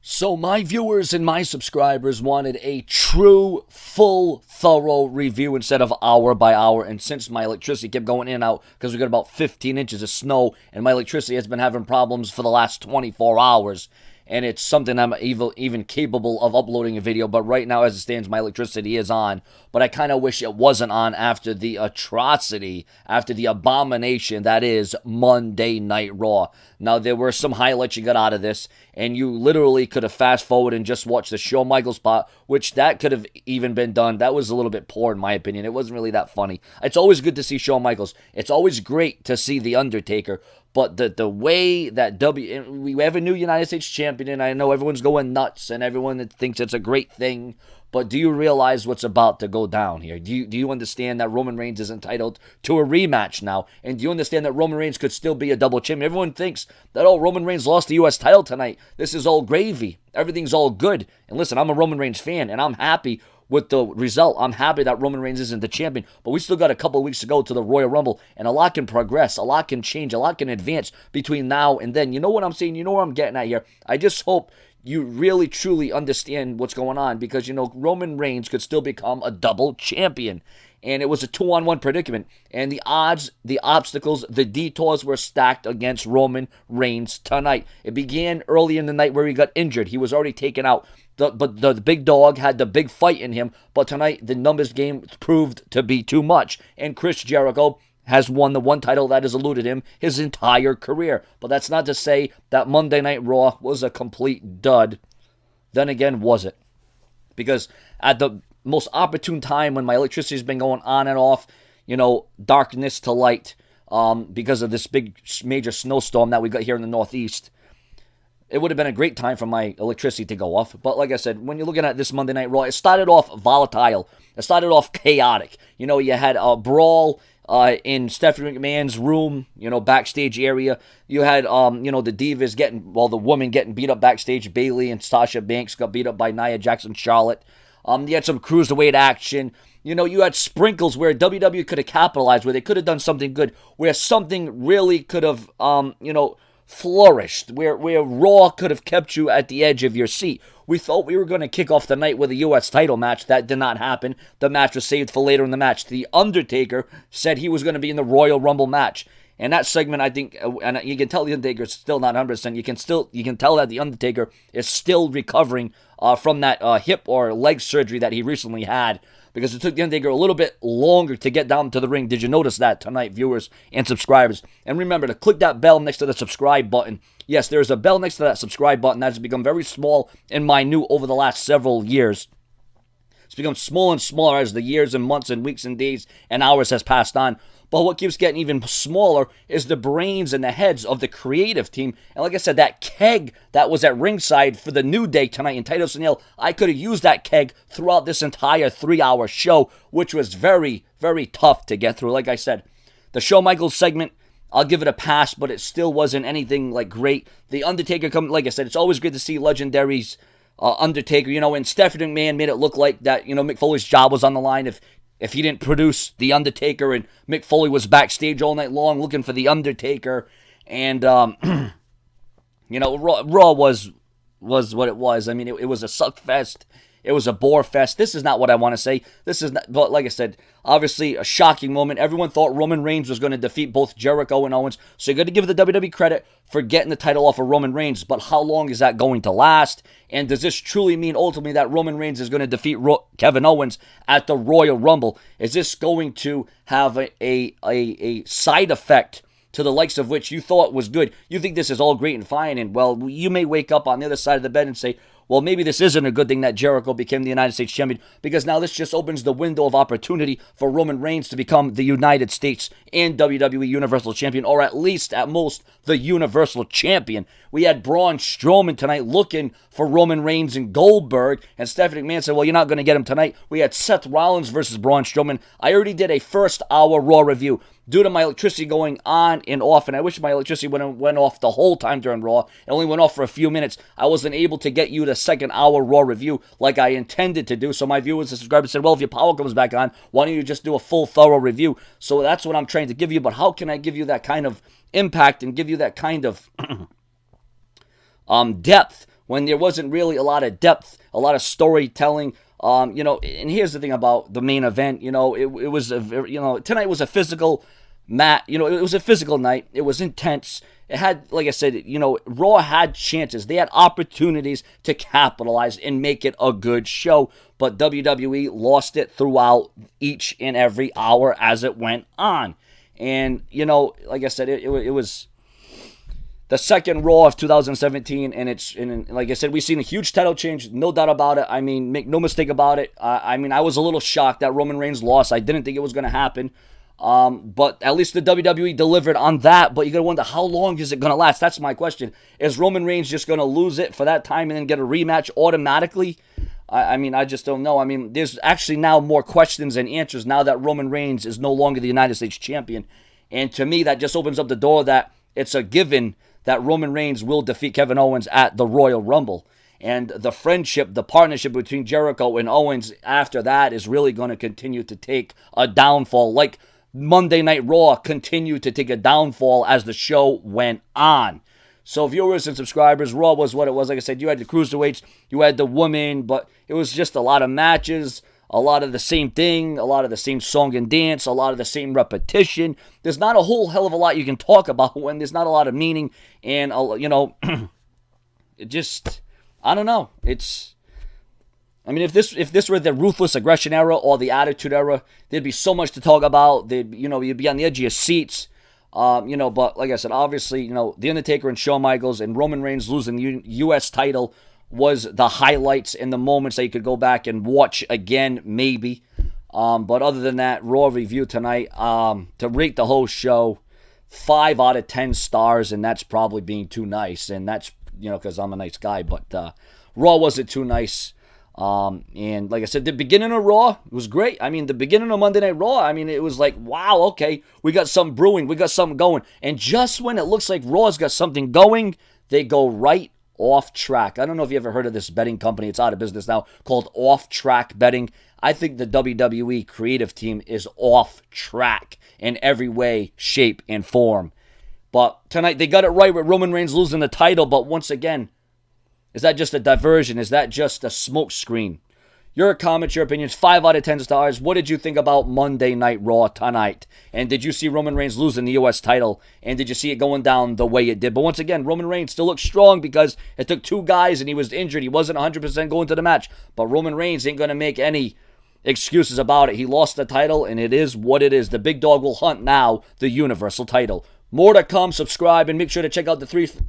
So my viewers and my subscribers wanted a true, full, thorough review instead of hour by hour. And since my electricity kept going in and out because we got about 15 inches of snow and my electricity has been having problems for the last 24 hours, and it's something I'm even capable of uploading a video. But right now, as it stands, my electricity is on. But I kind of wish it wasn't on after the atrocity, after the abomination that is Monday Night Raw. Now, there were some highlights you got out of this, and you literally could have fast forwarded and just watched the Shawn Michaels spot, which that could have even been done. That was a little bit poor, in my opinion. It wasn't really that funny. It's always good to see Shawn Michaels. It's always great to see The Undertaker. But the way that we have a new United States champion, and I know everyone's going nuts and everyone thinks it's a great thing, but do you realize what's about to go down here? Do you understand that Roman Reigns is entitled to a rematch now? And do you understand that Roman Reigns could still be a double champion? Everyone thinks that, oh, Roman Reigns lost the U.S. title tonight. This is all gravy. Everything's all good. And listen, I'm a Roman Reigns fan, and I'm happy with the result. I'm happy that Roman Reigns isn't the champion, but we still got a couple of weeks to go to the Royal Rumble, and a lot can progress, a lot can change, a lot can advance between now and then. You know what I'm saying? You know what I'm getting at here? I just hope you really, truly understand what's going on, because, Roman Reigns could still become a double champion. And it was a 2-on-1 predicament. And the odds, the obstacles, the detours were stacked against Roman Reigns tonight. It began early in the night where he got injured. He was already taken out. But the big dog had the big fight in him. But tonight, the numbers game proved to be too much. And Chris Jericho has won the one title that has eluded him his entire career. But that's not to say that Monday Night Raw was a complete dud. Then again, was it? Because at the most opportune time when my electricity's been going on and off, darkness to light, because of this big major snowstorm that we got here in the Northeast, it would have been a great time for my electricity to go off. But like I said, when you're looking at this Monday Night Raw, it started off volatile. It started off chaotic. You had a brawl in Stephanie McMahon's room, backstage area. You had, the Divas the woman getting beat up backstage. Bayley and Sasha Banks got beat up by Nia Jax and Charlotte. You had some cruiserweight action. You had sprinkles where WWE could have capitalized, where they could have done something good, where something really could have, flourished, where Raw could have kept you at the edge of your seat. We thought we were going to kick off the night with a U.S. title match. That did not happen. The match was saved for later in the match. The Undertaker said he was going to be in the Royal Rumble match. And that segment, I think, and you can tell the Undertaker is still not 100%. You can tell that the Undertaker is still recovering from that hip or leg surgery that he recently had, because it took the Undertaker a little bit longer to get down to the ring. Did you notice that tonight, viewers and subscribers? And remember to click that bell next to the subscribe button. Yes, there's a bell next to that subscribe button that has become very small and minute over the last several years. It's become smaller and smaller as the years and months and weeks and days and hours has passed on. But what keeps getting even smaller is the brains and the heads of the creative team. And like I said, that keg that was at ringside for the New Day tonight in Titus O'Neil, I could have used that keg throughout this entire 3-hour show, which was very, very tough to get through. Like I said, the Shawn Michaels segment, I'll give it a pass, but it still wasn't anything like great. The Undertaker, like I said, it's always good to see legendaries. Undertaker, and Stephanie McMahon made it look like that, Mick Foley's job was on the line if he didn't produce The Undertaker, and Mick Foley was backstage all night long looking for The Undertaker, and, Raw was what it was. I mean, it was a suck fest. It was a bore fest. This is not what I want to say. This is not, but like I said, obviously a shocking moment. Everyone thought Roman Reigns was going to defeat both Jericho and Owens. So you got to give the WWE credit for getting the title off of Roman Reigns. But how long is that going to last? And does this truly mean ultimately that Roman Reigns is going to defeat Kevin Owens at the Royal Rumble? Is this going to have a side effect to the likes of which you thought was good? You think this is all great and fine, and well, you may wake up on the other side of the bed and say, well, maybe this isn't a good thing that Jericho became the United States champion, because now this just opens the window of opportunity for Roman Reigns to become the United States and WWE Universal Champion, or at least, at most, the Universal Champion. We had Braun Strowman tonight looking for Roman Reigns and Goldberg, and Stephanie McMahon said, well, you're not going to get him tonight. We had Seth Rollins versus Braun Strowman. I already did a first-hour Raw review. Due to my electricity going on and off, and I wish my electricity went off the whole time during Raw. It only went off for a few minutes. I wasn't able to get you the second-hour Raw review like I intended to do. So my viewers and subscribers said, well, if your power comes back on, why don't you just do a full, thorough review? So that's what I'm trying to give you. But how can I give you that kind of impact and give you that kind of depth when there wasn't really a lot of depth, a lot of storytelling. And here's the thing about the main event. It was tonight was a physical it was a physical night. It was intense. It had, like I said, Raw had chances. They had opportunities to capitalize and make it a good show. But WWE lost it throughout each and every hour as it went on. And, like I said, it was the second Raw of 2017. And like I said, we've seen a huge title change. No doubt about it. I mean, make no mistake about it. I was a little shocked that Roman Reigns lost. I didn't think it was going to happen. But at least the WWE delivered on that. But you gotta wonder, how long is it gonna last? That's my question. Is Roman Reigns just gonna lose it for that time and then get a rematch automatically? I just don't know. There's actually now more questions than answers now that Roman Reigns is no longer the United States champion. And to me, that just opens up the door that it's a given that Roman Reigns will defeat Kevin Owens at the Royal Rumble. And the friendship, the partnership between Jericho and Owens after that is really going to continue to take a downfall. Like Monday Night Raw continued to take a downfall as the show went on. So viewers and subscribers, Raw was what it was. Like I said, you had the cruiserweights, you had the women, but it was just a lot of matches, a lot of the same thing, a lot of the same song and dance, a lot of the same repetition. There's not a whole hell of a lot you can talk about when there's not a lot of meaning. And, it just, I don't know. If this were the Ruthless Aggression era or the Attitude era, there'd be so much to talk about. You'd be on the edge of your seats. But like I said, obviously, The Undertaker and Shawn Michaels and Roman Reigns losing the U.S. title was the highlights and the moments that you could go back and watch again, maybe. But other than that, Raw review tonight, to rate the whole show, 5 out of 10 stars, and that's probably being too nice. And that's, because I'm a nice guy, but Raw wasn't too nice. And like I said, the beginning of Raw was great. The beginning of Monday Night Raw, it was like, wow, okay, we got something brewing, we got something going. And just when it looks like Raw's got something going, they go right off track. I don't know if you ever heard of this betting company. It's out of business now, called Off Track Betting. I think the WWE creative team is off track in every way, shape, and form. But tonight, they got it right with Roman Reigns losing the title, but once again, is that just a diversion? Is that just a smoke screen? Your comments, your opinions, 5 out of 10 stars. What did you think about Monday Night Raw tonight? And did you see Roman Reigns losing the U.S. title? And did you see it going down the way it did? But once again, Roman Reigns still looks strong because it took 2 guys and he was injured. He wasn't 100% going to the match. But Roman Reigns ain't going to make any excuses about it. He lost the title, and it is what it is. The big dog will hunt now the Universal title. More to come. Subscribe and make sure to check out the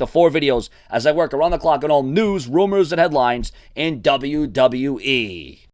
4 videos as I work around the clock on all news, rumors, and headlines in WWE.